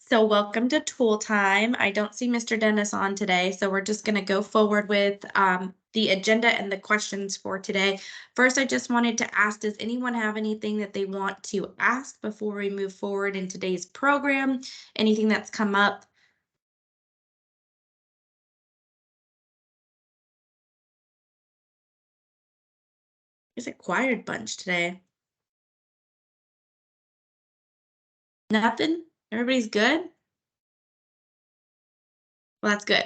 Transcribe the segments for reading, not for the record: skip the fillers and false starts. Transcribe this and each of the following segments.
So welcome to Tool Time. I don't see Mr. Dennis on today, so we're just going to go forward with the agenda and the questions for today. First, I just wanted to ask, does anyone have anything that they want to ask before we move forward in today's program? Anything that's come up? It's a quiet bunch today. Nothing? Everybody's good? Well, that's good.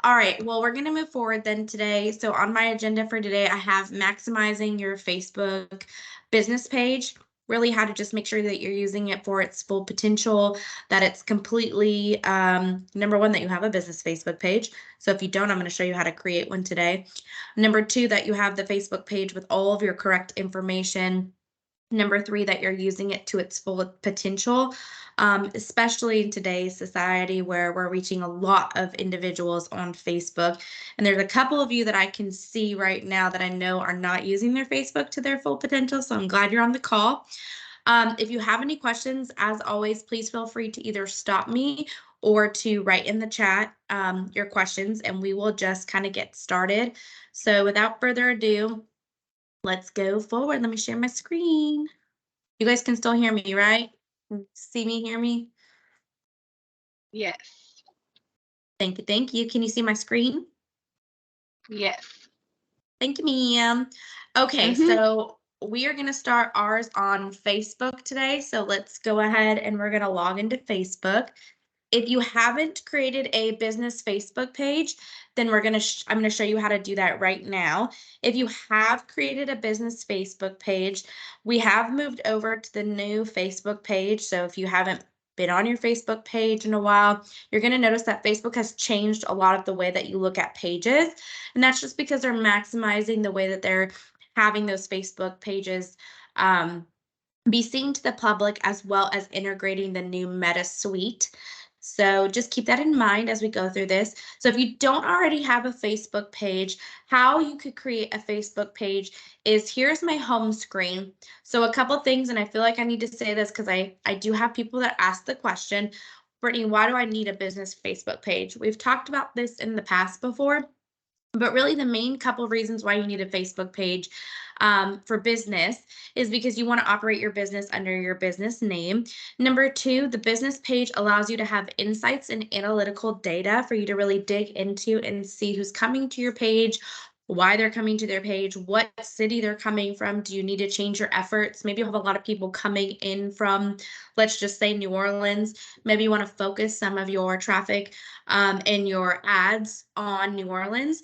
All right. Well, we're going to move forward then today. So on my agenda for today, I have maximizing your Facebook business page, really how to just make sure that you're using it for its full potential, that it's completely, number one, that you have a business Facebook page. So if you don't, I'm going to show you how to create one today. Number two, that you have the Facebook page with all of your correct information. Number three, that you're using it to its full potential, especially in today's society where we're reaching a lot of individuals on Facebook. And there's a couple of you that I can see right now that I know are not using their Facebook to their full potential. So I'm glad you're on the call. If you have any questions, as always, please feel free to either stop me or to write in the chat your questions, and we will just kind of get started. So without further ado, let's go forward. Let me share my screen. You guys can still hear me, right? See me, hear me? Yes. Thank you, thank you. Can you see my screen? Yes. Thank you, ma'am. Okay, so we are going to start ours on Facebook today. So let's go ahead and we're going to log into Facebook. If you haven't created a business Facebook page, then I'm going to show you how to do that right now. If you have created a business Facebook page, we have moved over to the new Facebook page. So if you haven't been on your Facebook page in a while, you're going to notice that Facebook has changed a lot of the way that you look at pages. And that's just because they're maximizing the way that they're having those Facebook pages be seen to the public, as well as integrating the new Meta suite. So just keep that in mind as we go through this. So if you don't already have a Facebook page, how you could create a Facebook page is here's my home screen. So a couple things, and I feel like I need to say this because I do have people that ask the question, Brittany, why do I need a business Facebook page? We've talked about this in the past before, but really the main couple reasons why you need a Facebook page for business is because you want to operate your business under your business name. Number two, the business page allows you to have insights and analytical data for you to really dig into and see who's coming to your page, why they're coming to their page, what city they're coming from. Do you need to change your efforts? Maybe you have a lot of people coming in from, let's just say, New Orleans. Maybe you want to focus some of your traffic and your ads on New Orleans.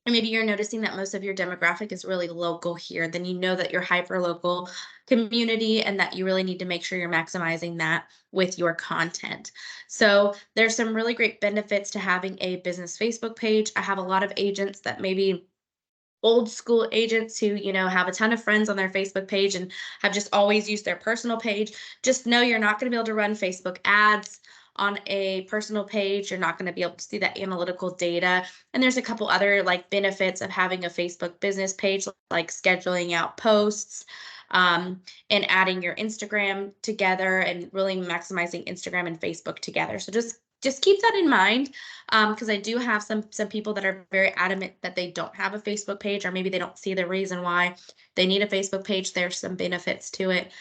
And maybe you're noticing that most of your demographic is really local here, then you know that you're hyper local community and that you really need to make sure you're maximizing that with your content. So there's some really great benefits to having a business Facebook page. I have a lot of agents that maybe old school agents who, have a ton of friends on their Facebook page and have just always used their personal page. Just know you're not going to be able to run Facebook ads on a personal page. You're not going to be able to see that analytical data. And there's a couple other benefits of having a Facebook business page, like scheduling out posts, and adding your Instagram together and really maximizing Instagram and Facebook together. So just keep that in mind, because I do have some people that are very adamant that they don't have a Facebook page, or maybe they don't see the reason why they need a Facebook page. There's some benefits to it.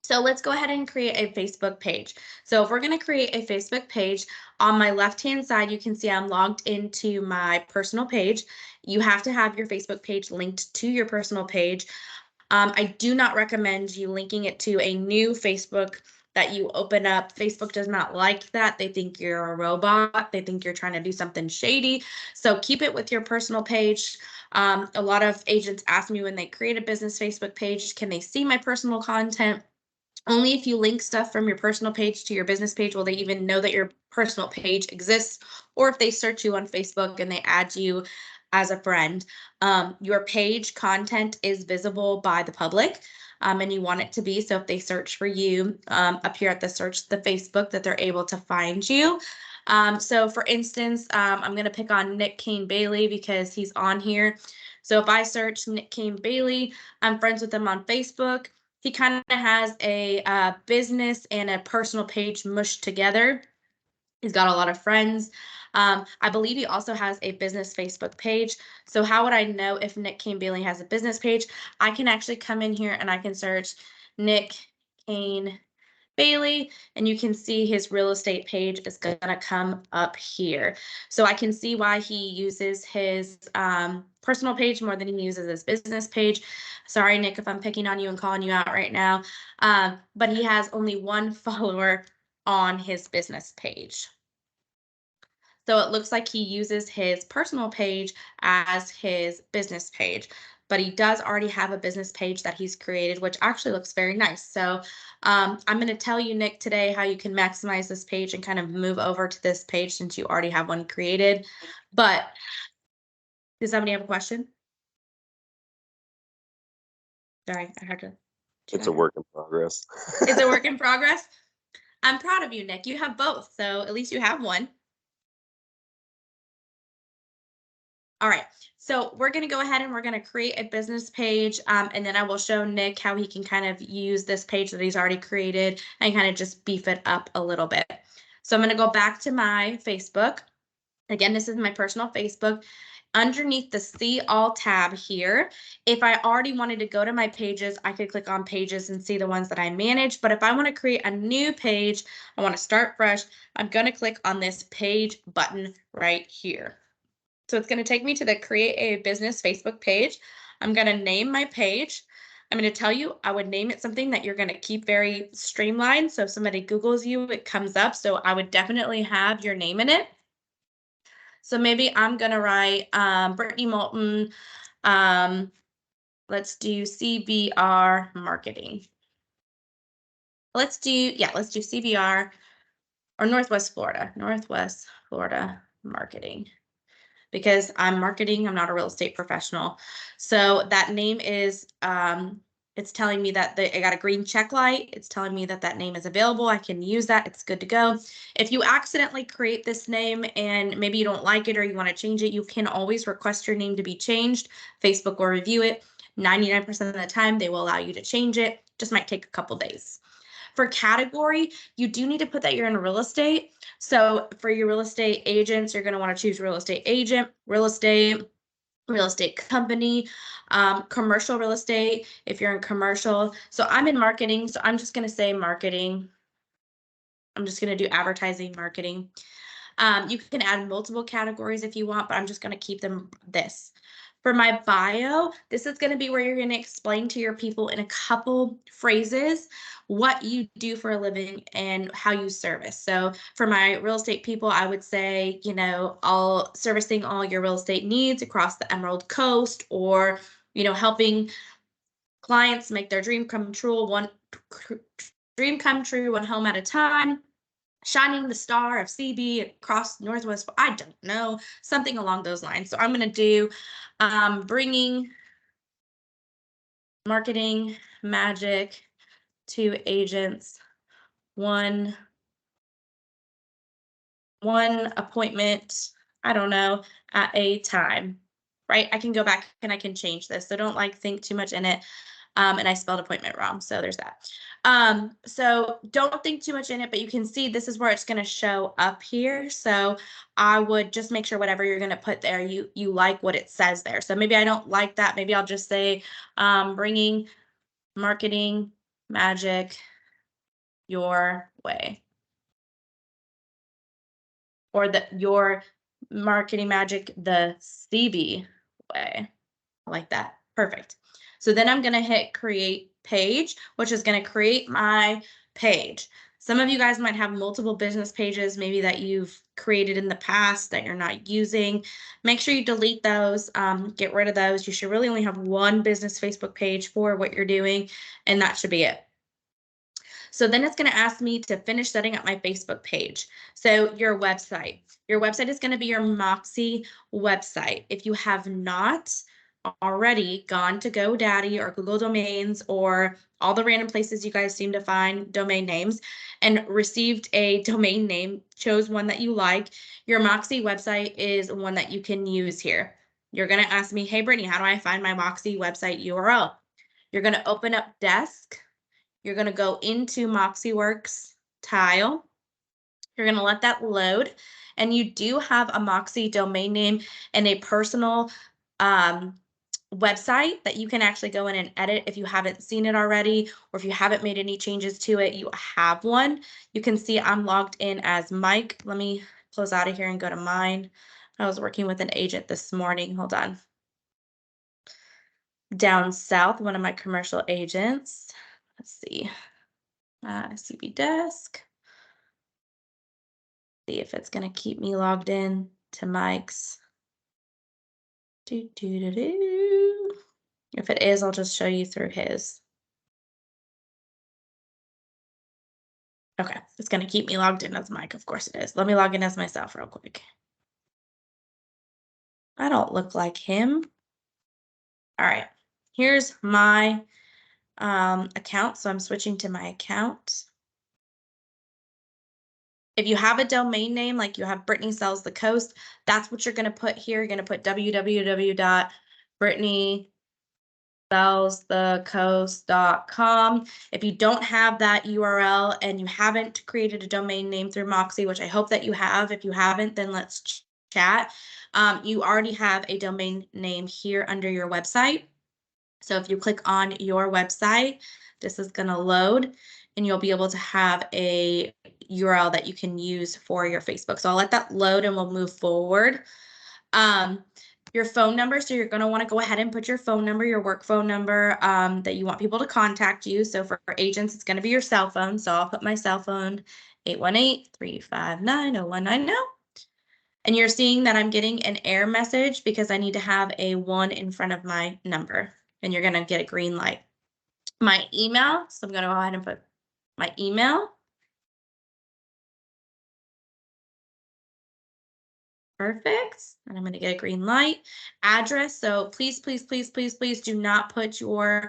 So let's go ahead and create a Facebook page. So if we're going to create a Facebook page, on my left-hand side, you can see I'm logged into my personal page. You have to have your Facebook page linked to your personal page. I do not recommend you linking it to a new Facebook that you open up. Facebook does not like that. They think you're a robot. They think you're trying to do something shady. So keep it with your personal page. A lot of agents ask me when they create a business Facebook page, can they see my personal content? Only if you link stuff from your personal page to your business page will they even know that your personal page exists, or if they search you on Facebook and they add you as a friend. Your page content is visible by the public, and you want it to be. So if they search for you up here at the Facebook, that they're able to find you. So for instance, I'm going to pick on Nick Kane Bailey because he's on here. So if I search Nick Kane Bailey, I'm friends with him on Facebook. he kind of has a business and a personal page mushed together. He's got a lot of friends. I believe he also has a business Facebook page. So how would I know if Nick Kane Bailey has a business page? I can actually come in here and I can search Nick Kane Bailey, and you can see his real estate page is going to come up here. So I can see why he uses his personal page more than he uses his business page. Sorry, Nick, if I'm picking on you and calling you out right now. But he has only one follower on his business page. So it looks like he uses his personal page as his business page, but he does already have a business page that he's created, which actually looks very nice. So I'm going to tell you, Nick, today how you can maximize this page and kind of move over to this page since you already have one created. But does somebody have a question? Sorry, I had to. It's a work in progress. It's a work in progress. I'm proud of you, Nick. You have both, so at least you have one. All right, so we're going to go ahead and we're going to create a business page, and then I will show Nick how he can kind of use this page that he's already created and kind of just beef it up a little bit. So I'm going to go back to my Facebook. Again, this is my personal Facebook. Underneath the See All tab here, if I already wanted to go to my pages, I could click on pages and see the ones that I manage. But if I want to create a new page, I want to start fresh, I'm going to click on this page button right here. So it's going to take me to the Create a Business Facebook page. I'm going to name my page. I'm going to tell you, I would name it something that you're going to keep very streamlined. So if somebody Googles you, it comes up. So I would definitely have your name in it. So maybe I'm going to write Brittany Moulton. Let's do CBR marketing. Let's do CBR or Northwest Florida marketing. Because I'm marketing, I'm not a real estate professional. So that name is, it's telling me that I got a green check light. It's telling me that that name is available. I can use that. It's good to go. If you accidentally create this name and maybe you don't like it or you want to change it, you can always request your name to be changed. Facebook will review it. 99% of the time, they will allow you to change it. Just might take a couple days. For category, you do need to put that you're in real estate. So for your real estate agents, you're going to want to choose real estate agent, real estate company, commercial real estate if you're in commercial. So I'm in marketing, so I'm just going to say marketing. I'm just going to do advertising marketing. You can add multiple categories if you want, but I'm just going to keep them this. For my bio, this is going to be where you're going to explain to your people in a couple phrases what you do for a living and how you service. So for my real estate people, I would say, all servicing all your real estate needs across the Emerald Coast, or, helping clients make their dream come true, one home at a time. Shining the star of CB across Northwest, I don't know, something along those lines. So I'm going to do bringing marketing magic to agents one appointment, I don't know, at a time, right? I can go back and I can change this. So don't think too much in it. And I spelled appointment wrong. So there's that. So don't think too much in it, but you can see this is where it's going to show up here. So I would just make sure whatever you're going to put there, you like what it says there. So maybe I don't like that. Maybe I'll just say bringing marketing magic your way, or your marketing magic the CB way. I like that. Perfect. So then I'm going to hit create page, which is going to create my page. Some of you guys might have multiple business pages, maybe that you've created in the past that you're not using. Make sure you delete those, get rid of those. You should really only have one business Facebook page for what you're doing, and that should be it. So then it's going to ask me to finish setting up my Facebook page. So your website is going to be your Moxie website. If you have not already gone to GoDaddy or Google Domains or all the random places you guys seem to find domain names and received a domain name, chose one that you like, your Moxie website is one that you can use here. You're going to ask me, hey, Brittany, how do I find my Moxie website URL? You're going to open up Desk. You're going to go into MoxieWorks tile. You're going to let that load. And you do have a Moxie domain name and a personal website that you can actually go in and edit if you haven't seen it already, or if you haven't made any changes to it, you have one. You can see I'm logged in as Mike. Let me close out of here and go to mine. I was working with an agent this morning. Hold on. Down south, one of my commercial agents. Let's see. CB desk. See if it's going to keep me logged in to Mike's. If it is, I'll just show you through his. Okay, it's going to keep me logged in as Mike. Of course it is. Let me log in as myself real quick. I don't look like him. All right, here's my account. So I'm switching to my account. If you have a domain name, like you have Brittany Sells the Coast, that's what you're going to put here. You're going to put www.brittanySellsTheCoast.com. If you don't have that URL and you haven't created a domain name through Moxie, which I hope that you have. If you haven't, then let's chat. You already have a domain name here under your website. So if you click on your website, this is going to load and you'll be able to have a URL that you can use for your Facebook. So I'll let that load and we'll move forward. Your phone number. So you're going to want to go ahead and put your phone number, your work phone number that you want people to contact you. So for agents, it's going to be your cell phone. So I'll put my cell phone, 818-359-0190. And you're seeing that I'm getting an error message because I need to have a 1 in front of my number. And you're going to get a green light. My email. So I'm going to go ahead and put my email. Perfect. And I'm going to get a green light. Address. So please, please, please, please, please do not put your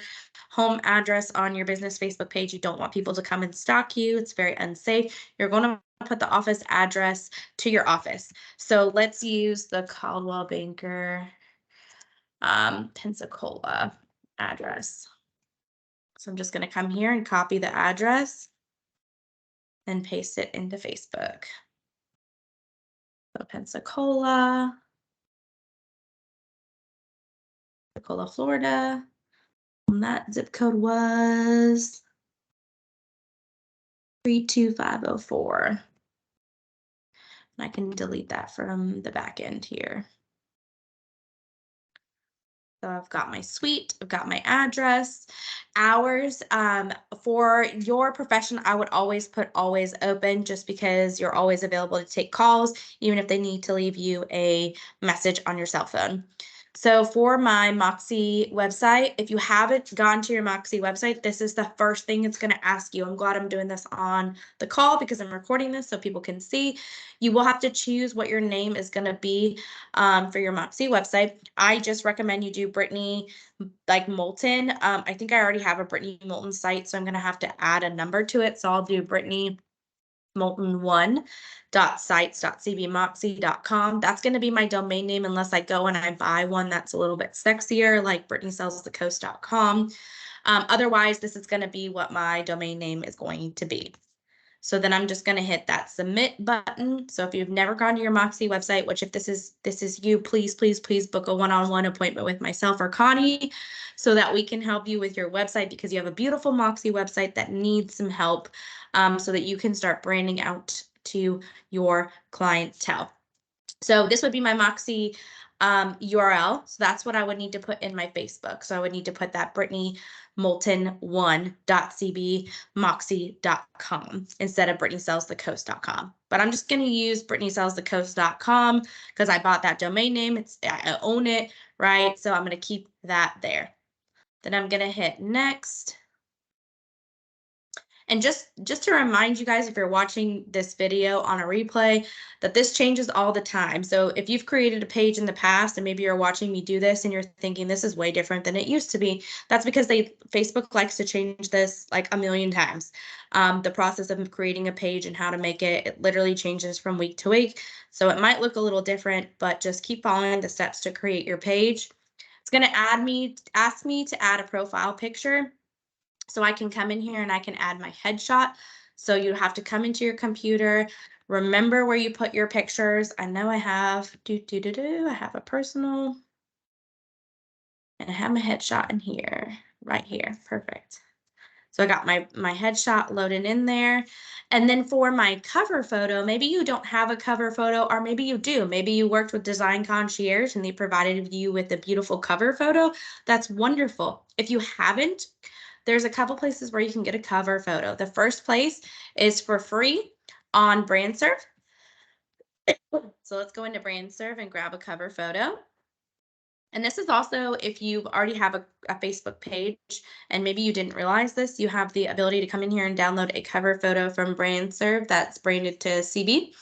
home address on your business Facebook page. You don't want people to come and stalk you. It's very unsafe. You're going to put the office address to your office. So let's use the Caldwell Banker, Pensacola address. So I'm just going to come here and copy the address and paste it into Facebook. So Pensacola, Florida. And that zip code was 32504. And I can delete that from the back end here. So I've got my suite, I've got my address, hours. For your profession, I would always put always open just because you're always available to take calls, even if they need to leave you a message on your cell phone. So for my Moxie website, if you haven't gone to your Moxie website, this is the first thing it's going to ask you. I'm glad I'm doing this on the call because I'm recording this so people can see. You will have to choose what your name is going to be for your Moxie website. I just recommend you do Brittany like Moulton. I think I already have a Brittany Moulton site, so I'm going to have to add a number to it. So I'll do Brittany Moulton1.sites.cbmoxie.com. That's going to be my domain name unless I go and I buy one that's a little bit sexier, like BrittanySellsTheCoast.com. Otherwise, this is going to be what my domain name is going to be. So then I'm just going to hit that submit button. So if you've never gone to your Moxie website, which if this is you, please, please, please book a one-on-one appointment with myself or Connie so that we can help you with your website because you have a beautiful Moxie website that needs some help so that you can start branding out to your clientele. So this would be my Moxie URL. So that's what I would need to put in my Facebook. So I would need to put that Brittany Moulton1.cbmoxie.com instead of BrittanySellsTheCoast.com. But I'm just going to use BrittanySellsTheCoast.com because I bought that domain name. I own it, right? So I'm going to keep that there. Then I'm going to hit next. And just to remind you guys, if you're watching this video on a replay, that this changes all the time. So if you've created a page in the past and maybe you're watching me do this and you're thinking this is way different than it used to be, that's because Facebook likes to change this like a million times. The process of creating a page and how to make it literally changes from week to week. So it might look a little different, but just keep following the steps to create your page. It's going to ask me to add a profile picture. So I can come in here and I can add my headshot. So you have to come into your computer, remember where you put your pictures. I know I have, I have a personal, and I have my headshot in here, right here, perfect. So I got my headshot loaded in there. And then for my cover photo, maybe you don't have a cover photo, or maybe you do. Maybe you worked with Design Concierge and they provided you with a beautiful cover photo. That's wonderful. If you haven't, there's a couple places where you can get a cover photo. The first place is for free on BrandServe. So let's go into BrandServe and grab a cover photo. And this is also if you already have a Facebook page and maybe you didn't realize this, you have the ability to come in here and download a cover photo from BrandServe that's branded to CB.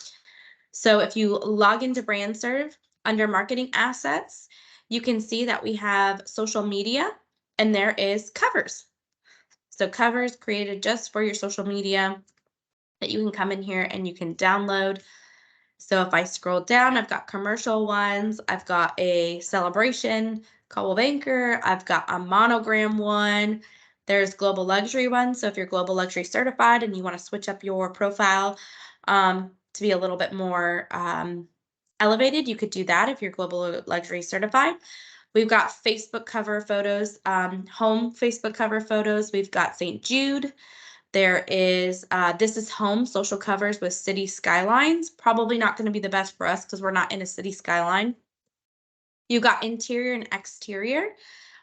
So if you log into BrandServe under marketing assets, you can see that we have social media and there is covers. So covers created just for your social media that you can come in here and you can download. So if I scroll down, I've got commercial ones, I've got a celebration, Coldwell Banker, I've got a monogram one, there's global luxury one. So if you're global luxury certified and you want to switch up your profile to be a little bit more elevated, you could do that if you're global luxury certified. We've got Facebook cover photos, home Facebook cover photos. We've got St. Jude. There is, this is home social covers with city skylines. Probably not going to be the best for us because we're not in a city skyline. You've got interior and exterior.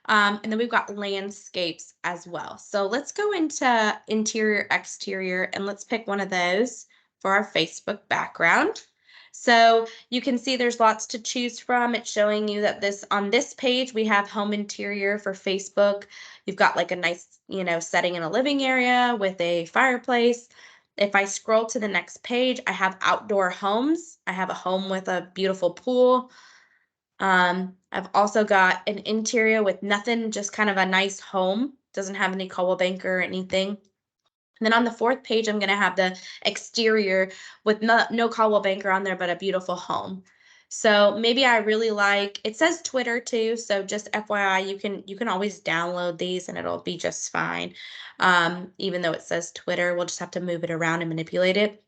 And then we've got landscapes as well. So let's go into interior, exterior, and let's pick one of those for our Facebook background. So you can see there's lots to choose from. It's showing you that on this page, we have home interior for Facebook. You've got like a nice, setting in a living area with a fireplace. If I scroll to the next page, I have outdoor homes. I have a home with a beautiful pool. I've also got an interior with nothing, just kind of a nice home. Doesn't have any Coldwell Banker or anything. And then on the fourth page, I'm going to have the exterior with no Coldwell Banker on there, but a beautiful home. So maybe I really like, it says Twitter too. So just FYI, you can always download these and it'll be just fine. Even though it says Twitter, we'll just have to move it around and manipulate it.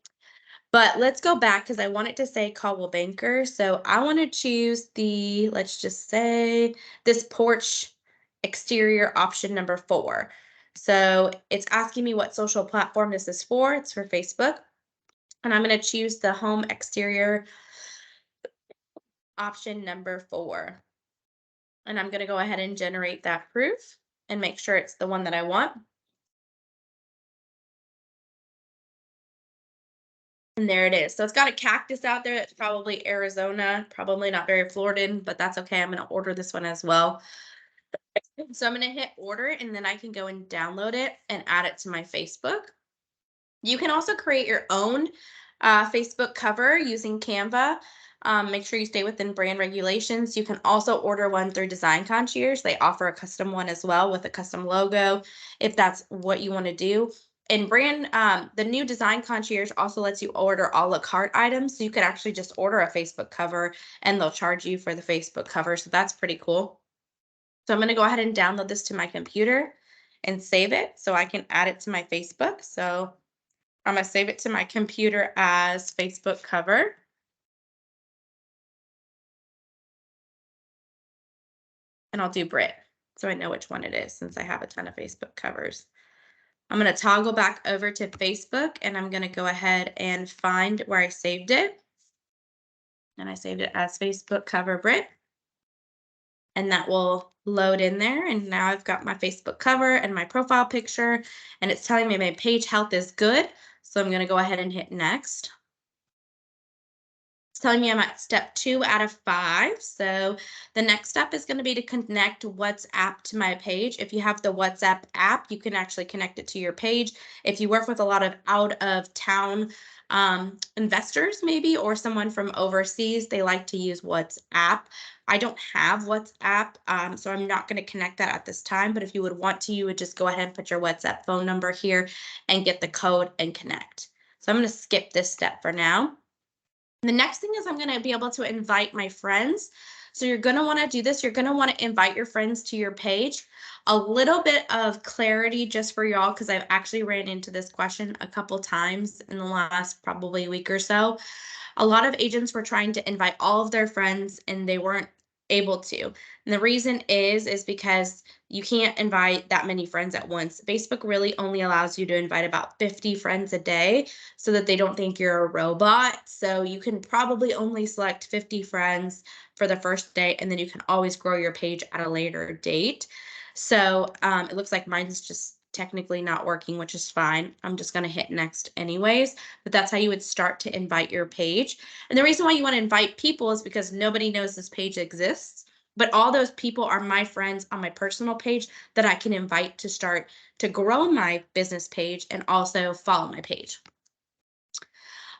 But let's go back because I want it to say Coldwell Banker. So I want to choose the, let's just say this porch exterior option number 4. So it's asking me what social platform this is for. It's for Facebook. And I'm going to choose the home exterior option number 4. And I'm going to go ahead and generate that proof and make sure it's the one that I want. And there it is. So it's got a cactus out there. It's probably Arizona, probably not very Floridan, but that's okay. I'm going to order this one as well. So I'm going to hit order and then I can go and download it and add it to my Facebook. You can also create your own Facebook cover using Canva. Make sure you stay within brand regulations. You can also order one through Design Concierge. They offer a custom one as well with a custom logo if that's what you want to do. And the new Design Concierge also lets you order a la carte items. So you could actually just order a Facebook cover and they'll charge you for the Facebook cover. So that's pretty cool. So I'm going to go ahead and download this to my computer and save it so I can add it to my Facebook. So I'm going to save it to my computer as Facebook cover. And I'll do Brit so I know which one it is since I have a ton of Facebook covers. I'm going to toggle back over to Facebook and I'm going to go ahead and find where I saved it. And I saved it as Facebook cover Brit. And that will load in there. And now I've got my Facebook cover and my profile picture, and it's telling me my page health is good. So I'm going to go ahead and hit next. It's telling me I'm at step 2 out of 5. So the next step is going to be to connect WhatsApp to my page. If you have the WhatsApp app, you can actually connect it to your page. If you work with a lot of out of town investors maybe, or someone from overseas, they like to use WhatsApp. I don't have WhatsApp, so I'm not going to connect that at this time. But if you would want to, you would just go ahead and put your WhatsApp phone number here and get the code and connect. So I'm going to skip this step for now. The next thing is I'm going to be able to invite my friends. So you're going to want to do this. You're going to want to invite your friends to your page. A little bit of clarity just for y'all, because I've actually ran into this question a couple times in the last probably week or so. A lot of agents were trying to invite all of their friends and they weren't able to. And the reason is because you can't invite that many friends at once. Facebook really only allows you to invite about 50 friends a day so that they don't think you're a robot. So you can probably only select 50 friends for the first day, and then you can always grow your page at a later date. So it looks like mine's just technically not working, which is fine. I'm just going to hit next anyways, but that's how you would start to invite your page. And the reason why you want to invite people is because nobody knows this page exists, but all those people are my friends on my personal page that I can invite to start to grow my business page and also follow my page.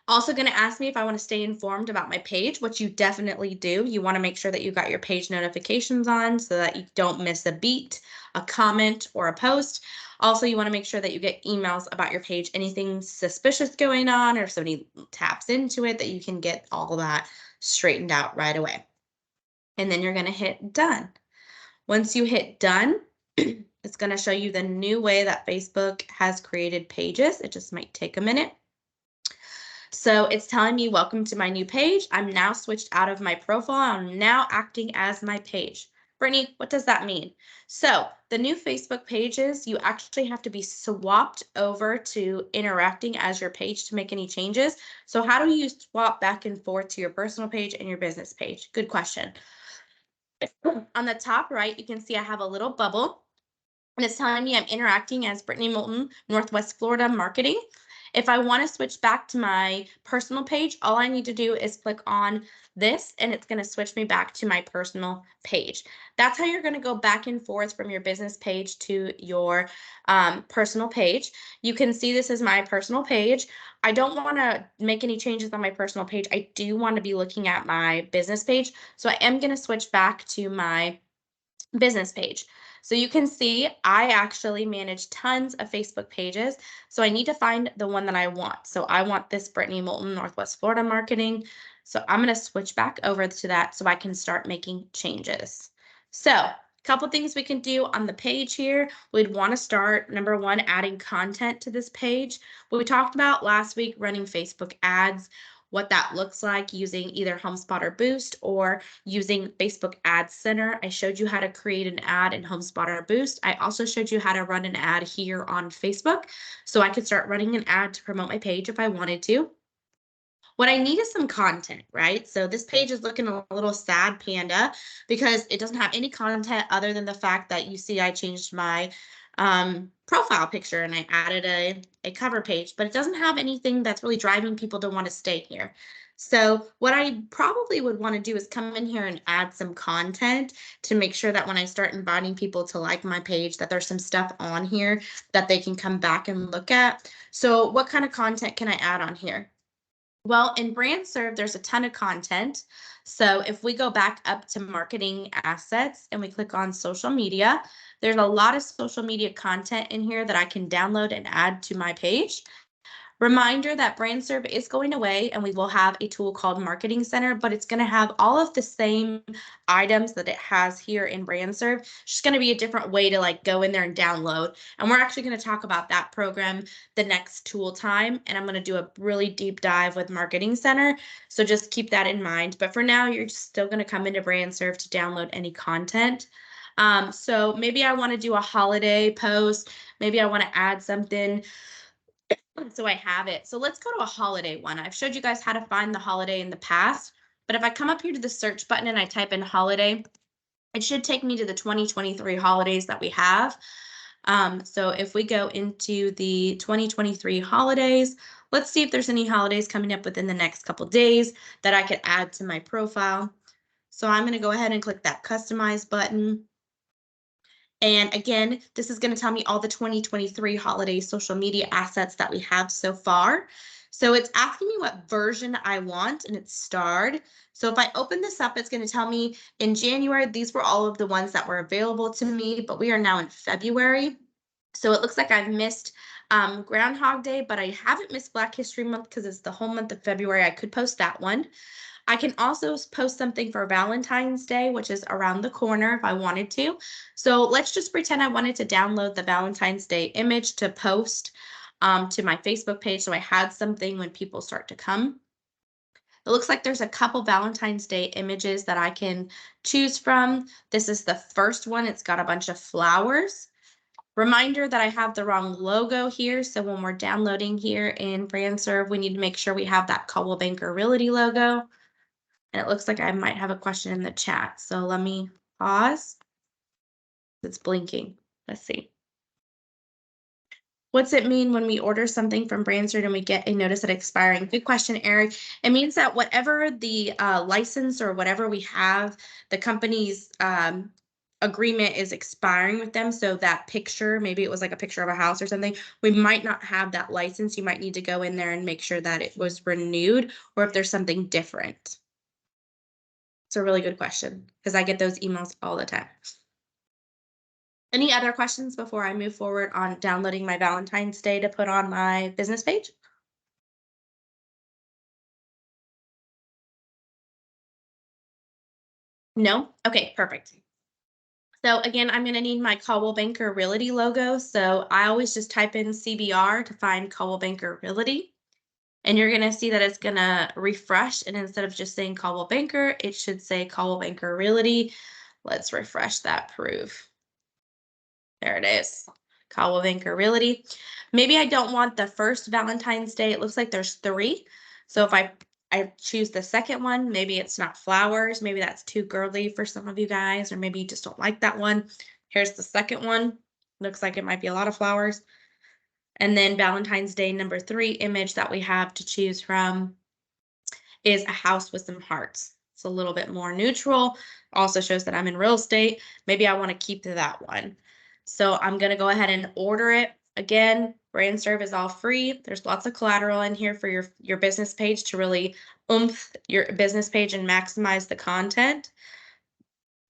Also going to ask me if I want to stay informed about my page, which you definitely do. You want to make sure that you got your page notifications on so that you don't miss a beat, a comment, or a post. Also, you want to make sure that you get emails about your page, anything suspicious going on, or if somebody taps into it, that you can get all that straightened out right away. And then you're going to hit done. Once you hit done, it's going to show you the new way that Facebook has created pages. It just might take a minute. So it's telling me, welcome to my new page. I'm now switched out of my profile. I'm now acting as my page. Brittany, what does that mean? So the new Facebook pages, you actually have to be swapped over to interacting as your page to make any changes. So how do you swap back and forth to your personal page and your business page? Good question. On the top right, you can see I have a little bubble, and it's telling me I'm interacting as Brittany Moulton, Northwest Florida Marketing. If I want to switch back to my personal page, all I need to do is click on this and it's going to switch me back to my personal page. That's how you're going to go back and forth from your business page to your personal page. You can see this is my personal page. I don't want to make any changes on my personal page. I do want to be looking at my business page. So I am going to switch back to my business page. So you can see I actually manage tons of Facebook pages. So I need to find the one that I want. So I want this Brittany Moulton, Northwest Florida Marketing. So I'm going to switch back over to that so I can start making changes. So a couple things we can do on the page here. We'd want to start, number one, adding content to this page. What we talked about last week, running Facebook ads, what that looks like using either HomeSpot or Boost or using Facebook Ad Center. I showed you how to create an ad in HomeSpot or Boost. I also showed you how to run an ad here on Facebook. So I could start running an ad to promote my page if I wanted to. What I need is some content, right? So this page is looking a little sad, Panda, because it doesn't have any content other than the fact that you see I changed my profile picture and I added a cover page, but it doesn't have anything that's really driving people to want to stay here. So what I probably would want to do is come in here and add some content to make sure that when I start inviting people to like my page, that there's some stuff on here that they can come back and look at. So what kind of content can I add on here? Well, in BrandServe, there's a ton of content. So if we go back up to marketing assets and we click on social media, there's a lot of social media content in here that I can download and add to my page. Reminder that BrandServe is going away and we will have a tool called Marketing Center, but it's going to have all of the same items that it has here in BrandServe. It's just going to be a different way to like go in there and download. And we're actually going to talk about that program the next tool time. And I'm going to do a really deep dive with Marketing Center. So just keep that in mind. But for now, you're still going to come into BrandServe to download any content. So maybe I want to do a holiday post. Maybe I want to add something. So I have it. So let's go to a holiday one. I've showed you guys how to find the holiday in the past, but if I come up here to the search button and I type in holiday, it should take me to the 2023 holidays that we have. So if we go into the 2023 holidays, let's see if there's any holidays coming up within the next couple days that I could add to my profile. So I'm going to go ahead and click that customize button. And again, this is going to tell me all the 2023 holiday social media assets that we have so far. So it's asking me what version I want, and it's starred. So if I open this up, it's going to tell me in January, these were all of the ones that were available to me, but we are now in February. So it looks like I've missed Groundhog Day, but I haven't missed Black History Month because it's the whole month of February. I could post that one. I can also post something for Valentine's Day, which is around the corner if I wanted to. So let's just pretend I wanted to download the Valentine's Day image to post to my Facebook page so I had something when people start to come. It looks like there's a couple Valentine's Day images that I can choose from. This is the first one. It's got a bunch of flowers. Reminder that I have the wrong logo here. So when we're downloading here in BrandServe, we need to make sure we have that Coldwell Banker Realty logo. And it looks like I might have a question in the chat. So let me pause. It's blinking. Let's see. What's it mean when we order something from BrandServe and we get a notice of expiring? Good question, Eric. It means that whatever the license or whatever we have, the company's agreement is expiring with them. So that picture, maybe it was like a picture of a house or something, we might not have that license. You might need to go in there and make sure that it was renewed or if there's something different. It's a really good question because I get those emails all the time. Any other questions before I move forward on downloading my Valentine's Day to put on my business page? No? Okay, perfect. So again, I'm going to need my Coldwell Banker Realty logo. So I always just type in CBR to find Coldwell Banker Realty. And you're going to see that it's going to refresh. And instead of just saying Coldwell Banker, it should say Coldwell Banker Realty. Let's refresh that proof. There it is. Coldwell Banker Realty. Maybe I don't want the first Valentine's Day. It looks like there's 3. So if I choose the second one, maybe it's not flowers. Maybe that's too girly for some of you guys, or maybe you just don't like that one. Here's the second one. Looks like it might be a lot of flowers. And then Valentine's Day number 3 image that we have to choose from is a house with some hearts. It's a little bit more neutral. Also shows that I'm in real estate. Maybe I want to keep to that one. So I'm going to go ahead and order it. Again, BrandServe is all free. There's lots of collateral in here for your business page to really oomph your business page and maximize the content.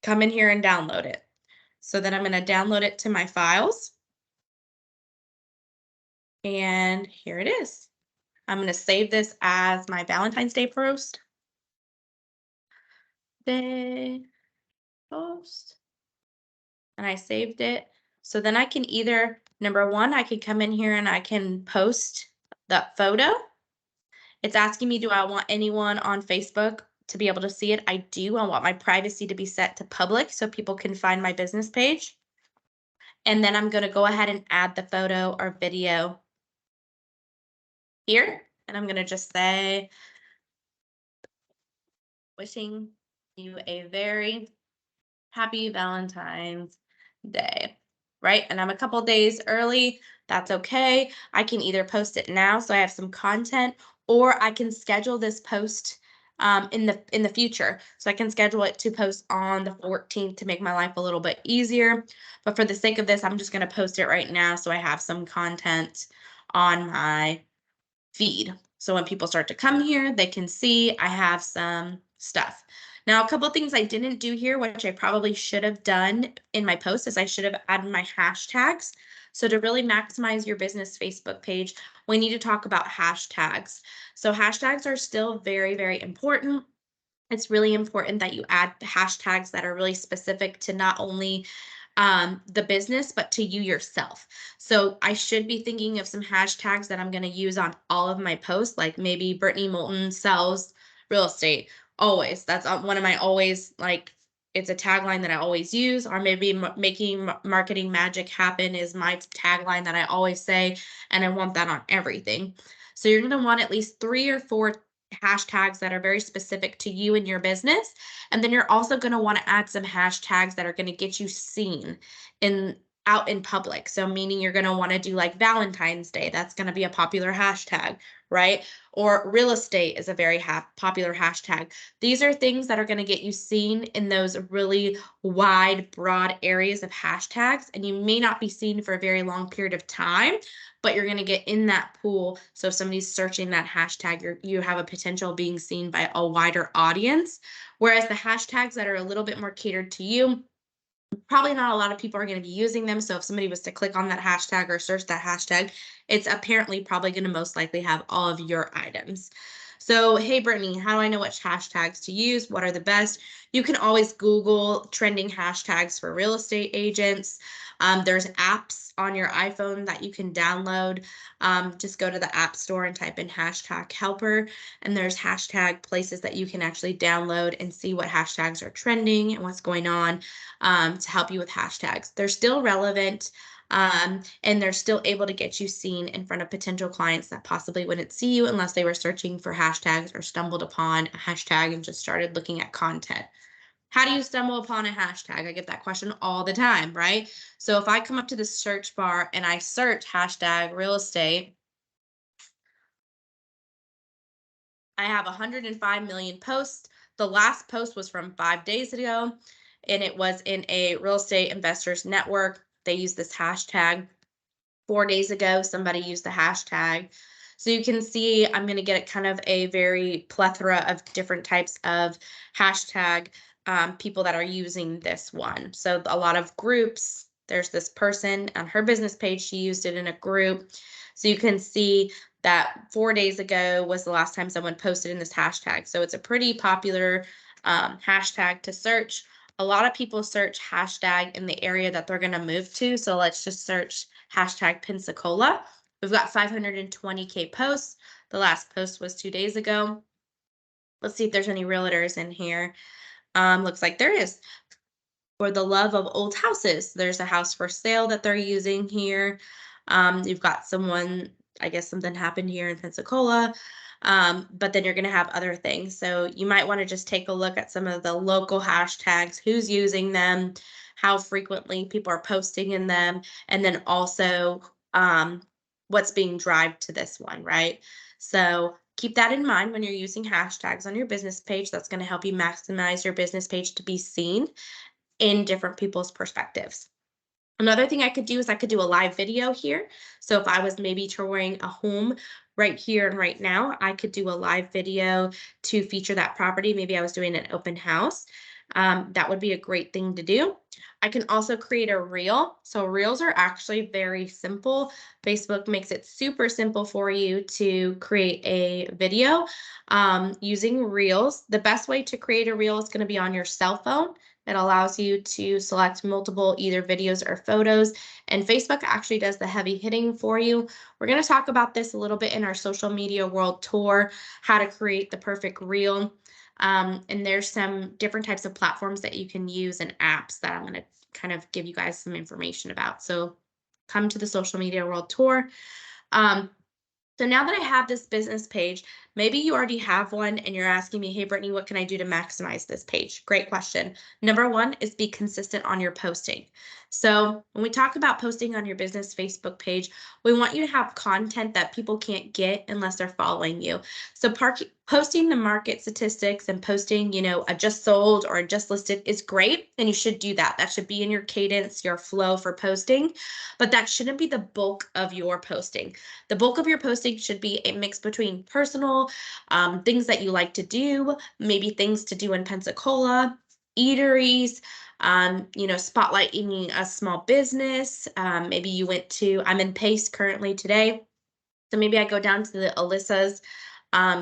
Come in here and download it. So then I'm going to download it to my files. And here it is. I'm going to save this as my Valentine's Day post. Day post. And I saved it. So then I can either, number one, I could come in here and I can post that photo. It's asking me, do I want anyone on Facebook to be able to see it? I do. I want my privacy to be set to public so people can find my business page. And then I'm going to go ahead and add the photo or video here. And I'm going to just say, wishing you a very happy Valentine's Day, right? And I'm a couple days early. That's okay. I can either post it now so I have some content, or I can schedule this post in the future. So I can schedule it to post on the 14th to make my life a little bit easier. But for the sake of this, I'm just going to post it right now so I have some content on my feed. So when people start to come here, they can see I have some stuff. Now, a couple of things I didn't do here, which I probably should have done in my post, is I should have added my hashtags. So to really maximize your business Facebook page, we need to talk about hashtags. So hashtags are still very, very important. It's really important that you add hashtags that are really specific to not only the business, but to you yourself. So I should be thinking of some hashtags that I'm going to use on all of my posts, like maybe Brittany Moulton sells real estate. Always. That's one of my always, like, it's a tagline that I always use, or maybe making marketing magic happen is my tagline that I always say, and I want that on everything. So you're going to want at least 3 or 4 hashtags that are very specific to you and your business. And then you're also going to want to add some hashtags that are going to get you seen out in public. So meaning you're going to want to do like Valentine's Day. That's going to be a popular hashtag, right? Or real estate is a very popular hashtag. These are things that are going to get you seen in those really wide, broad areas of hashtags. And you may not be seen for a very long period of time, but you're going to get in that pool. So if somebody's searching that hashtag, you have a potential of being seen by a wider audience. Whereas the hashtags that are a little bit more catered to you, Probably not a lot of people are going to be using them. So if somebody was to click on that hashtag or search that hashtag, it's apparently probably going to most likely have all of your items. So, hey, Brittany, how do I know which hashtags to use? What are the best? You can always Google trending hashtags for real estate agents. There's apps on your iPhone that you can download. Just go to the App Store and type in hashtag helper. And there's hashtag places that you can actually download and see what hashtags are trending and what's going on to help you with hashtags. They're still relevant. And they're still able to get you seen in front of potential clients that possibly wouldn't see you unless they were searching for hashtags or stumbled upon a hashtag and just started looking at content. How do you stumble upon a hashtag? I get that question all the time, right? So if I come up to the search bar and I search hashtag real estate, I have 105 million posts. The last post was from 5 days ago, and it was in a real estate investors network. They use this hashtag. 4 days ago, somebody used the hashtag. So you can see I'm going to get kind of a very plethora of different types of hashtag people that are using this one. So a lot of groups. There's this person on her business page. She used it in a group. So you can see that 4 days ago was the last time someone posted in this hashtag. So it's a pretty popular hashtag to search. A lot of people search hashtag in the area that they're going to move to. So let's just search hashtag Pensacola. We've got 520K posts. The last post was 2 days ago. Let's see if there's any realtors in here. Looks like there is. For the love of old houses, there's a house for sale that they're using here. You've got someone, I guess something happened here in Pensacola. But then you're going to have other things. So you might want to just take a look at some of the local hashtags, who's using them, how frequently people are posting in them, and then also what's being driven to this one, right? So keep that in mind when you're using hashtags on your business page. That's going to help you maximize your business page to be seen in different people's perspectives. Another thing I could do is I could do a live video here. So if I was maybe touring a home right here and right now, I could do a live video to feature that property. Maybe I was doing an open house. That would be a great thing to do. I can also create a reel. So reels are actually very simple. Facebook makes it super simple for you to create a video using reels. The best way to create a reel is going to be on your cell phone. It allows you to select multiple either videos or photos, and Facebook actually does the heavy hitting for you. We're going to talk about this a little bit in our social media world tour, how to create the perfect reel. And there's some different types of platforms that you can use and apps that I'm going to kind of give you guys some information about. So come to the social media world tour. So now that I have this business page, maybe you already have one and you're asking me, hey, Brittany, what can I do to maximize this page? Great question. Number one is be consistent on your posting. So when we talk about posting on your business Facebook page, we want you to have content that people can't get unless they're following you. So posting the market statistics and posting, a just sold or a just listed is great, and you should do that. That should be in your cadence, your flow for posting, but that shouldn't be the bulk of your posting. The bulk of your posting should be a mix between personal, things that you like to do, maybe things to do in Pensacola, eateries, spotlighting a small business. Maybe you I'm in Pace currently today. So maybe I go down to the Alyssa's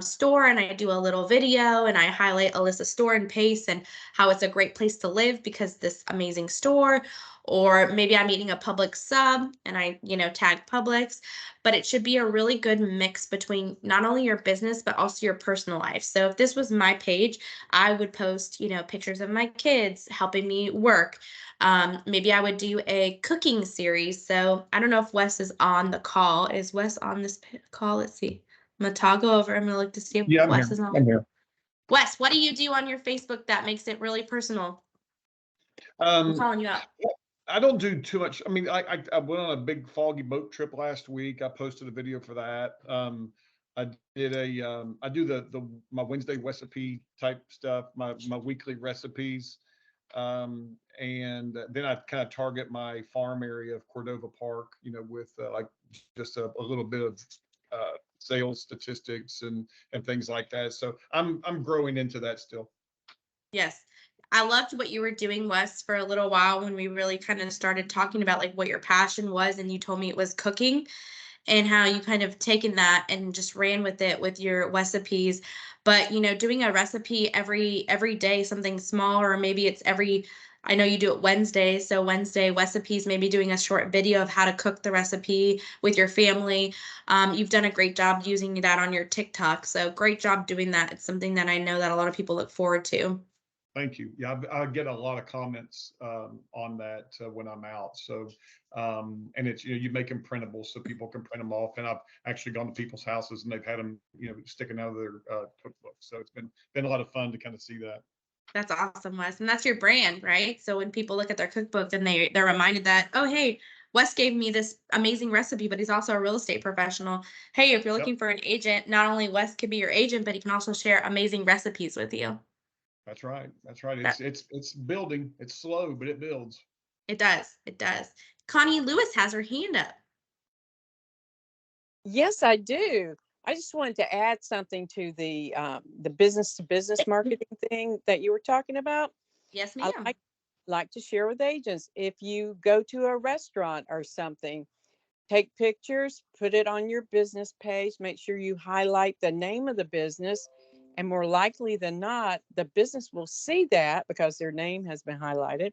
store and I do a little video and I highlight Alyssa's store and Pace and how it's a great place to live because this amazing store. Or maybe I'm eating a Publix sub and I, tag Publix, but it should be a really good mix between not only your business, but also your personal life. So if this was my page, I would post, pictures of my kids helping me work. Maybe I would do a cooking series. So I don't know if Wes is on the call. Is Wes on this call? Let's see. I'm gonna toggle over. I'm gonna look to see if Yeah, Wes is on. I'm here. Wes, what do you do on your Facebook that makes it really personal? I'm calling you up. I don't do too much. I mean, I went on a big foggy boat trip last week. I posted a video for that. I did I do my Wednesday recipe type stuff, my weekly recipes. And then I kind of target my farm area of Cordova Park, with like just a little bit of sales statistics and things like that. So I'm growing into that still. Yes. I loved what you were doing, Wes, for a little while when we really kind of started talking about like what your passion was, and you told me it was cooking and how you kind of taken that and just ran with it with your recipes. But doing a recipe every day, something small, or maybe it's every, I know you do it Wednesday, so Wednesday recipes, maybe doing a short video of how to cook the recipe with your family. You've done a great job using that on your TikTok, so great job doing that. It's something that I know that a lot of people look forward to. Thank you. Yeah, I get a lot of comments on that when I'm out. So, and it's, you make them printable so people can print them off. And I've actually gone to people's houses and they've had them, sticking out of their cookbooks. So it's been a lot of fun to kind of see that. That's awesome, Wes. And that's your brand, right? So when people look at their cookbook, then they're reminded that, oh, hey, Wes gave me this amazing recipe, but he's also a real estate professional. Hey, if you're Yep. looking for an agent, not only Wes can be your agent, but he can also share amazing recipes with you. That's right. That's right. That, It's building. It's slow, but it builds. it does. It does. Connie Lewis has her hand up. Yes, I do. I just wanted to add something to the business to business marketing thing that you were talking about. Yes, I ma'am. like to share with agents. If you go to a restaurant or something, take pictures, put it on your business page, make sure you highlight the name of the business. And more likely than not, the business will see that because their name has been highlighted,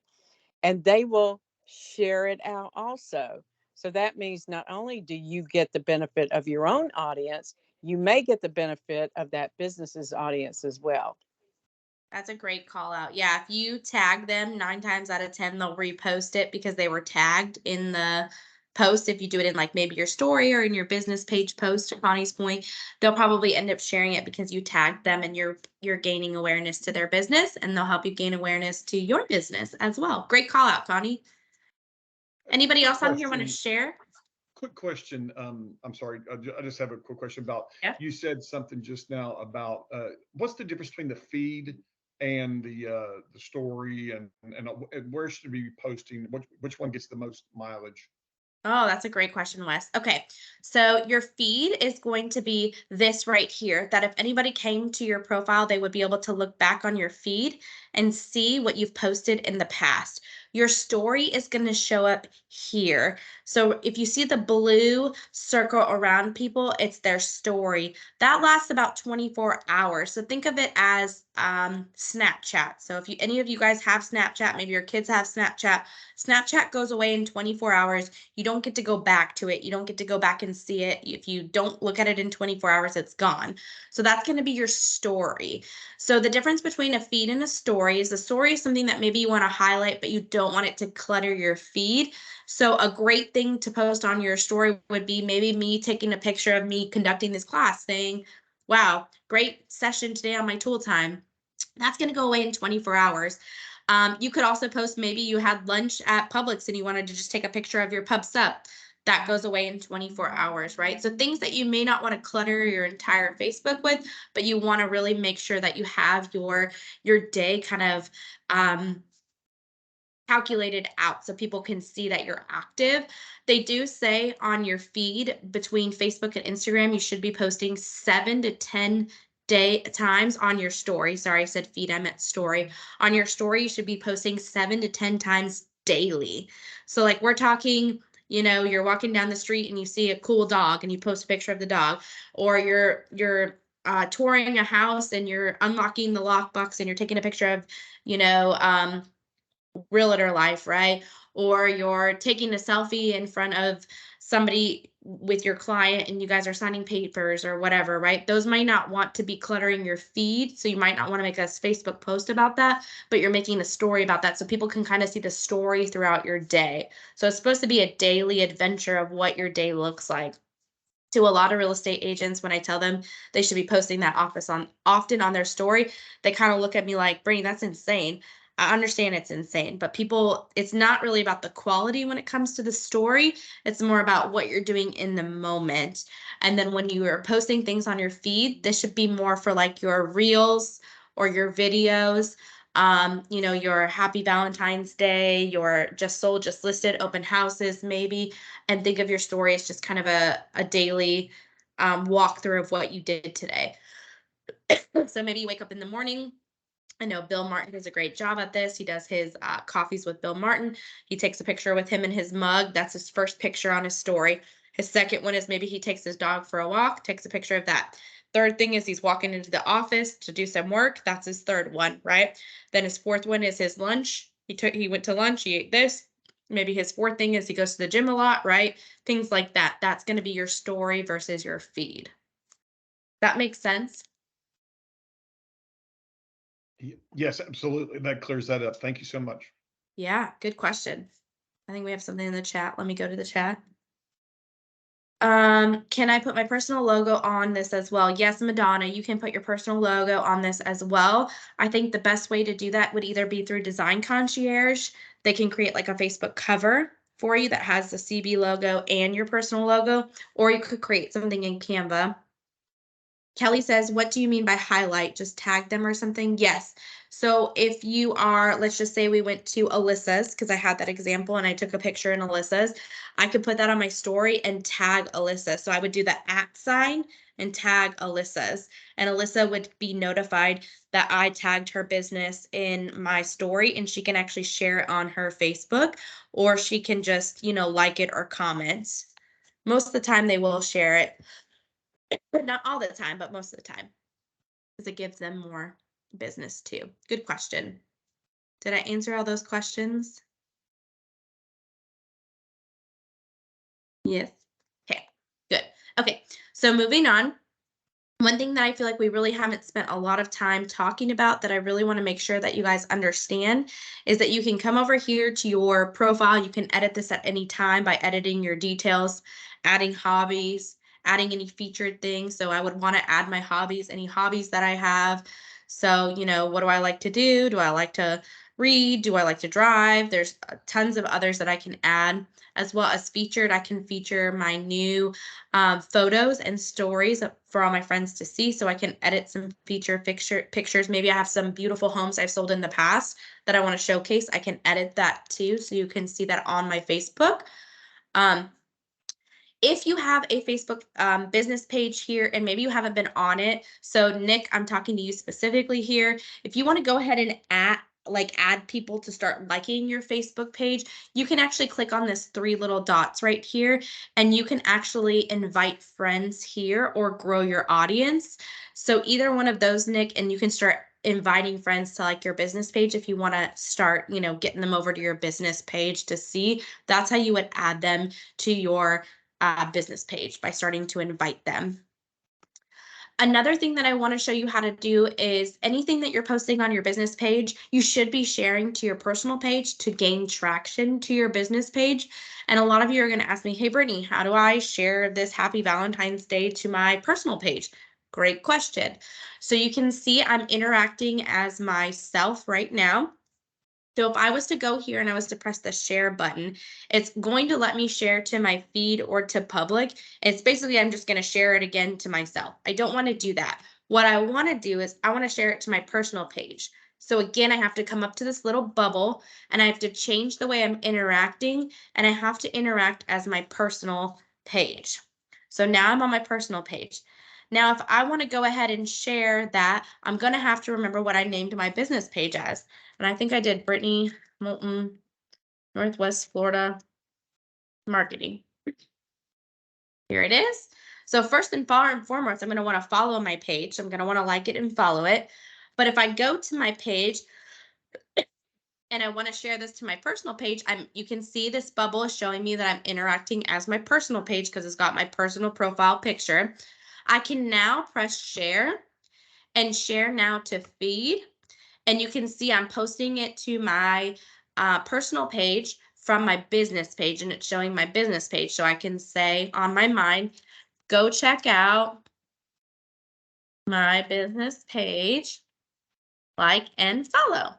and they will share it out also. So that means not only do you get the benefit of your own audience, you may get the benefit of that business's audience as well. That's a great call out. Yeah, if you tag them, 9 times out of 10, they'll repost it because they were tagged in the post. If you do it in like maybe your story or in your business page post, to Connie's point, they'll probably end up sharing it because you tagged them and you're gaining awareness to their business, and they'll help you gain awareness to your business as well. Great call out, Connie. Anybody else on here want to share? Quick question. I'm sorry. I just have a quick question about, Yeah. you said something just now about what's the difference between the feed and the story, and where should we be posting? Which one gets the most mileage? Oh, that's a great question, Wes. Okay, so your feed is going to be this right here, that if anybody came to your profile, they would be able to look back on your feed and see what you've posted in the past. Your story is going to show up here. So if you see the blue circle around people, it's their story. That lasts about 24 hours. So think of it as Snapchat. So if any of you guys have Snapchat, maybe your kids have Snapchat, Snapchat goes away in 24 hours. You don't get to go back to it. You don't get to go back and see it. If you don't look at it in 24 hours, it's gone. So that's going to be your story. So the difference between a feed and a story is, the story is something that maybe you want to highlight, but you don't want it to clutter your feed. So a great thing to post on your story would be maybe me taking a picture of me conducting this class saying, wow, great session today on my tool time. That's going to go away in 24 hours. You could also post, maybe you had lunch at Publix and you wanted to just take a picture of your pub sup. That goes away in 24 hours, right? So things that you may not want to clutter your entire Facebook with, but you want to really make sure that you have your day kind of calculated out so people can see that you're active. They do say on your feed between Facebook and Instagram, you should be posting 7 to 10 times on your story. Sorry, I said feed, I meant story. On your story, you should be posting 7 to 10 times daily. So like we're talking, you're walking down the street and you see a cool dog and you post a picture of the dog, or you're touring a house and you're unlocking the lockbox and you're taking a picture of, realtor life, right? Or you're taking a selfie in front of somebody with your client and you guys are signing papers or whatever, right? Those might not want to be cluttering your feed. So you might not want to make a Facebook post about that, but you're making a story about that so people can kind of see the story throughout your day. So it's supposed to be a daily adventure of what your day looks like. To a lot of real estate agents, when I tell them they should be posting that often on their story, they kind of look at me like, Brittany, that's insane. I understand it's insane, but it's not really about the quality when it comes to the story. It's more about what you're doing in the moment. And then when you are posting things on your feed, this should be more for like your reels or your videos. Your happy Valentine's Day, your just sold, just listed, open houses, maybe, and think of your story as just kind of a daily walkthrough of what you did today. So maybe you wake up in the morning, I know Bill Martin does a great job at this. He does his coffees with Bill Martin. He takes a picture with him in his mug. That's his first picture on his story. His second one is maybe he takes his dog for a walk, takes a picture of that. Third thing is he's walking into the office to do some work. That's his third one, right? Then his fourth one is his lunch. He went to lunch, he ate this. Maybe his fourth thing is he goes to the gym a lot, right? Things like that. That's going to be your story versus your feed. That makes sense? Yes, absolutely. That clears that up. Thank you so much. Yeah, good question. I think we have something in the chat. Let me go to the chat. Can I put my personal logo on this as well? Yes, Madonna, you can put your personal logo on this as well. I think the best way to do that would either be through Design Concierge. They can create like a Facebook cover for you that has the CB logo and your personal logo, or you could create something in Canva. Kelly says, what do you mean by highlight? Just tag them or something? Yes. So if you are, let's just say we went to Alyssa's, because I had that example and I took a picture in Alyssa's, I could put that on my story and tag Alyssa. So I would do the @ and tag Alyssa's, and Alyssa would be notified that I tagged her business in my story, and she can actually share it on her Facebook, or she can just, like it or comment. Most of the time they will share it. But not all the time, but most of the time, because it gives them more business too. Good question. Did I answer all those questions? Yes. Okay, good. Okay, so moving on. One thing that I feel like we really haven't spent a lot of time talking about that I really want to make sure that you guys understand is that you can come over here to your profile. You can edit this at any time by editing your details, adding hobbies, adding any featured things. So I would want to add my hobbies, any hobbies that I have. So, what do I like to do? Do I like to read? Do I like to drive? There's tons of others that I can add, as well as featured. I can feature my new photos and stories for all my friends to see. So I can edit some pictures. Maybe I have some beautiful homes I've sold in the past that I want to showcase. I can edit that too. So you can see that on my Facebook. If you have a Facebook business page here and maybe you haven't been on it, so Nick, I'm talking to you specifically here. If you want to go ahead and add people to start liking your Facebook page, you can actually click on this 3 little dots right here, and you can actually invite friends here or grow your audience. So either one of those, Nick, and you can start inviting friends to like your business page if you want to start, getting them over to your business page to see. That's how you would add them to your business page, by starting to invite them. Another thing that I want to show you how to do is anything that you're posting on your business page, you should be sharing to your personal page to gain traction to your business page. And a lot of you are going to ask me, hey, Brittany, how do I share this Happy Valentine's Day to my personal page? Great question. So you can see I'm interacting as myself right now. So if I was to go here and I was to press the share button, it's going to let me share to my feed or to public. It's basically, I'm just going to share it again to myself. I don't want to do that. What I want to do is I want to share it to my personal page. So again, I have to come up to this little bubble and I have to change the way I'm interacting, and I have to interact as my personal page. So now I'm on my personal page. Now, if I want to go ahead and share that, I'm going to have to remember what I named my business page as. And I think I did Brittany Moulton, Northwest Florida Marketing. Here it is. So first and foremost, I'm going to want to follow my page. I'm going to want to like it and follow it. But if I go to my page and I want to share this to my personal page, you can see this bubble is showing me that I'm interacting as my personal page because it's got my personal profile picture. I can now press share and share now to feed. And you can see I'm posting it to my personal page from my business page, and it's showing my business page. So I can say on my mind, go check out my business page, like and follow,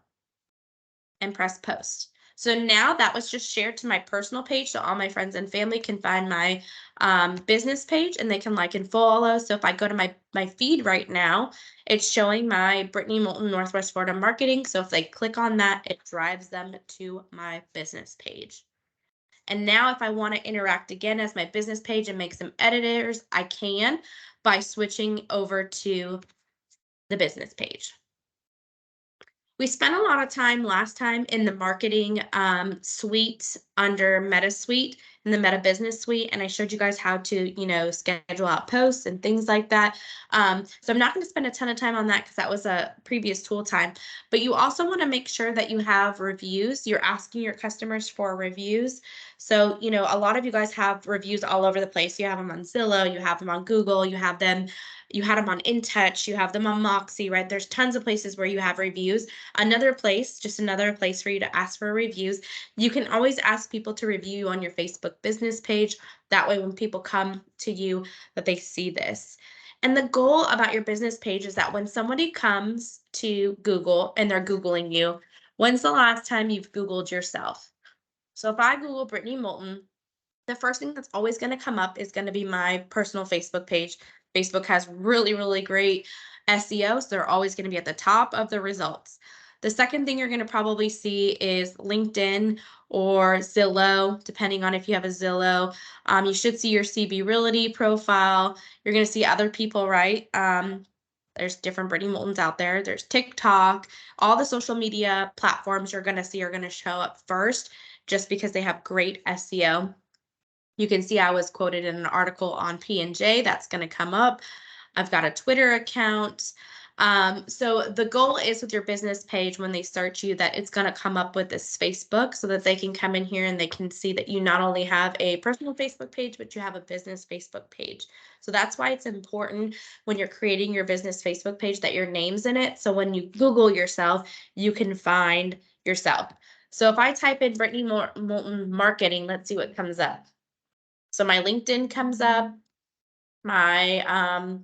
and press post. So now that was just shared to my personal page, so all my friends and family can find my business page and they can like and follow. So if I go to my feed right now, it's showing my Brittany Moulton Northwest Florida Marketing. So if they click on that, it drives them to my business page. And now if I want to interact again as my business page and make some editors, I can by switching over to the business page. We spent a lot of time last time in the marketing suite under Meta Suite, in the Meta Business Suite, and I showed you guys how to, schedule out posts and things like that. So I'm not going to spend a ton of time on that because that was a previous tool time. But you also want to make sure that you have reviews. You're asking your customers for reviews. So, a lot of you guys have reviews all over the place. You have them on Zillow, you have them on Google, you had them on InTouch, you have them on Moxie, right? There's tons of places where you have reviews. Another place for you to ask for reviews. You can always ask people to review you on your Facebook business page. That way, when people come to you, that they see this. And the goal about your business page is that when somebody comes to Google and they're Googling you, when's the last time you've Googled yourself? So if I Google Brittany Moulton, the first thing that's always going to come up is going to be my personal Facebook page. Facebook has really, really great SEO, so they're always going to be at the top of the results. The second thing you're going to probably see is LinkedIn or Zillow, depending on if you have a Zillow. You should see your CB Realty profile. You're going to see other people, right? There's different Brittany Moultons out there. There's TikTok. All the social media platforms you're going to see are going to show up first just because they have great SEO. You can see I was quoted in an article on P&J. That's going to come up. I've got a Twitter account. So the goal is with your business page, when they search you, that it's going to come up with this Facebook so that they can come in here and they can see that you not only have a personal Facebook page, but you have a business Facebook page. So that's why it's important when you're creating your business Facebook page that your name's in it. So when you Google yourself, you can find yourself. So if I type in Brittany Moulton marketing, let's see what comes up. So my LinkedIn comes up. My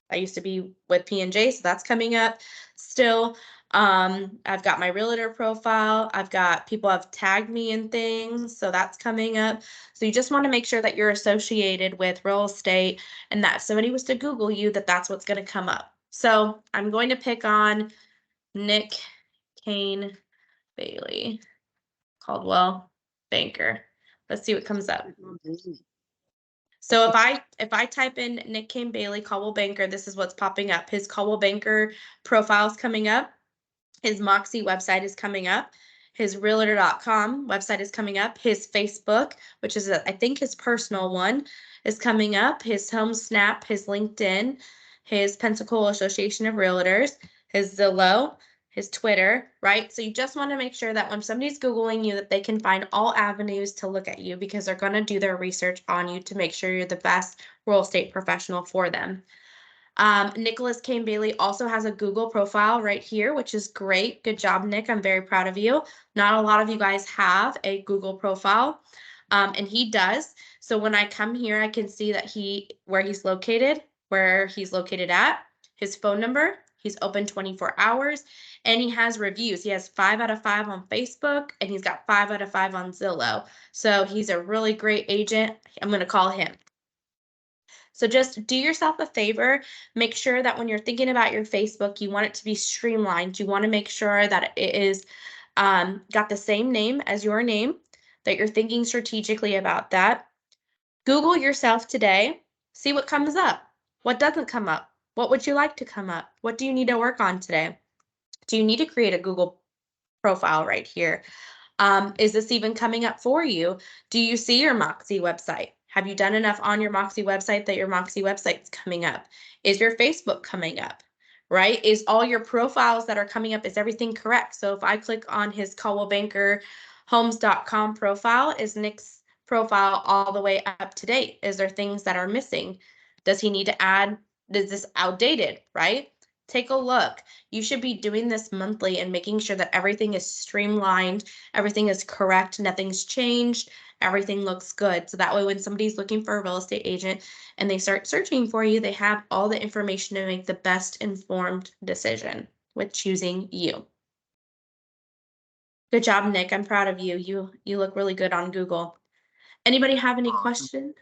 I used to be with P&J, so that's coming up still. I've got my realtor profile. I've got people have tagged me in things, so that's coming up. So you just want to make sure that you're associated with real estate, and that if somebody was to Google you, that's what's going to come up. So I'm going to pick on Nick Kane Bailey, Caldwell Banker. Let's see what comes up. So if I type in Nick Kane Bailey, Caldwell Banker, this is what's popping up. His Caldwell Banker profile is coming up. His Moxie website is coming up. His realtor.com website is coming up. His Facebook, which is I think his personal one, is coming up. His Home Snap, his LinkedIn, his Pensacola Association of Realtors, his Zillow, his Twitter, right? So you just want to make sure that when somebody's Googling you, that they can find all avenues to look at you, because they're going to do their research on you to make sure you're the best real estate professional for them. Nicholas Kane Bailey also has a Google profile right here, which is great. Good job, Nick. I'm very proud of you. Not a lot of you guys have a Google profile, and he does. So when I come here, I can see that where he's located at, his phone number. He's open 24 hours, and he has reviews. He has 5 out of 5 on Facebook, and he's got 5 out of 5 on Zillow. So he's a really great agent. I'm going to call him. So just do yourself a favor, make sure that when you're thinking about your Facebook, you want it to be streamlined. You want to make sure that it is got the same name as your name, that you're thinking strategically about that. Google yourself today, see what comes up. What doesn't come up? What would you like to come up? What do you need to work on today? Do you need to create a Google profile right here? Is this even coming up for you? Do you see your Moxie website? Have you done enough on your Moxie website that your Moxie website's coming up? Is your Facebook coming up, right? Is all your profiles that are coming up, is everything correct? So if I click on his Caldwell Banker homes.com profile, is Nick's profile all the way up to date? Is there things that are missing? Does he need to add, is this outdated, right? Take a look. You should be doing this monthly and making sure that everything is streamlined, everything is correct, nothing's changed, everything looks good. So that way, when somebody's looking for a real estate agent and they start searching for you, they have all the information to make the best informed decision with choosing you. Good job, Nick. I'm proud of you. You look really good on Google. Anybody have any questions?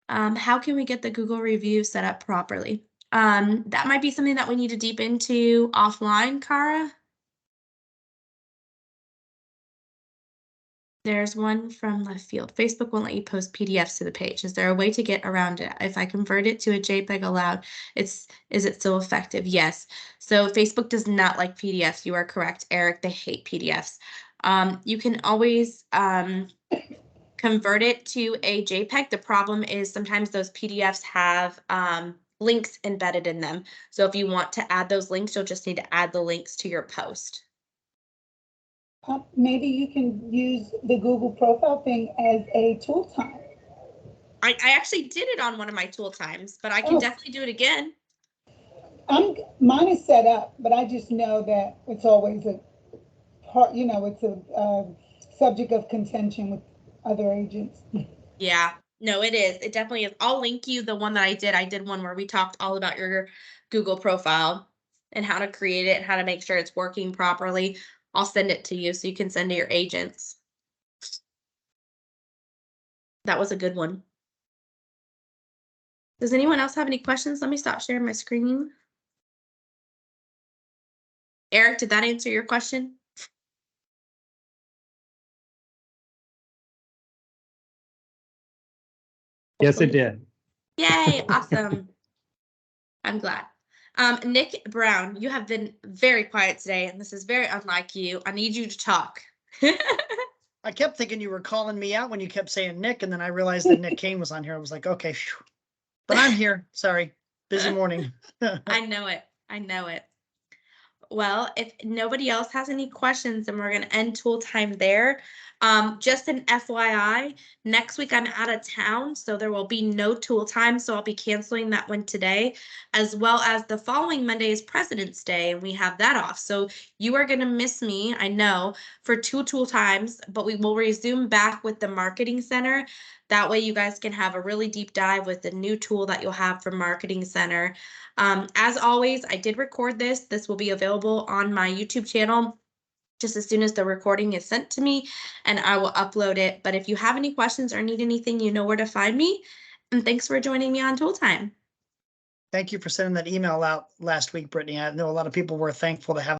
How can we get the Google review set up properly? That might be something that we need to deep into offline, Kara. There's one from left field. Facebook won't let you post PDFs to the page. Is there a way to get around it? If I convert it to a JPEG allowed, is it still effective? Yes. So Facebook does not like PDFs. You are correct, Eric. They hate PDFs. You can always convert it to a JPEG. The problem is sometimes those PDFs have links embedded in them. So if you want to add those links, you'll just need to add the links to your post. Maybe you can use the Google profile thing as a tool time. I actually did it on one of my tool times, but I can definitely do it again. Mine is set up, but I just know that it's always a part, it's a subject of contention with other agents. Yeah, no, it is. It definitely is. I'll link you the one that I did. I did one where we talked all about your Google profile and how to create it and how to make sure it's working properly. I'll send it to you so you can send to your agents. That was a good one. Does anyone else have any questions? Let me stop sharing my screen. Eric, did that answer your question? Yes, it did. Yay, awesome. I'm glad. Nick Brown, you have been very quiet today, and this is very unlike you. I need you to talk. I kept thinking you were calling me out when you kept saying Nick, and then I realized that Nick Kane was on here. I was like, okay, phew. But I'm here. Sorry. Busy morning. I know it. I know it. Well, if nobody else has any questions, then we're going to end tool time there. Just an FYI, next week I'm out of town, so there will be no tool time. So I'll be canceling that one today, as well as the following Monday is President's Day, and we have that off. So you are going to miss me, I know, for 2 tool times, but we will resume back with the Marketing Center. That way you guys can have a really deep dive with the new tool that you'll have for Marketing Center. As always, I did record this. This will be available on my YouTube channel just as soon as the recording is sent to me, and I will upload it. But if you have any questions or need anything, you know where to find me. And thanks for joining me on Tool Time. Thank you for sending that email out last week, Brittany. I know a lot of people were thankful to have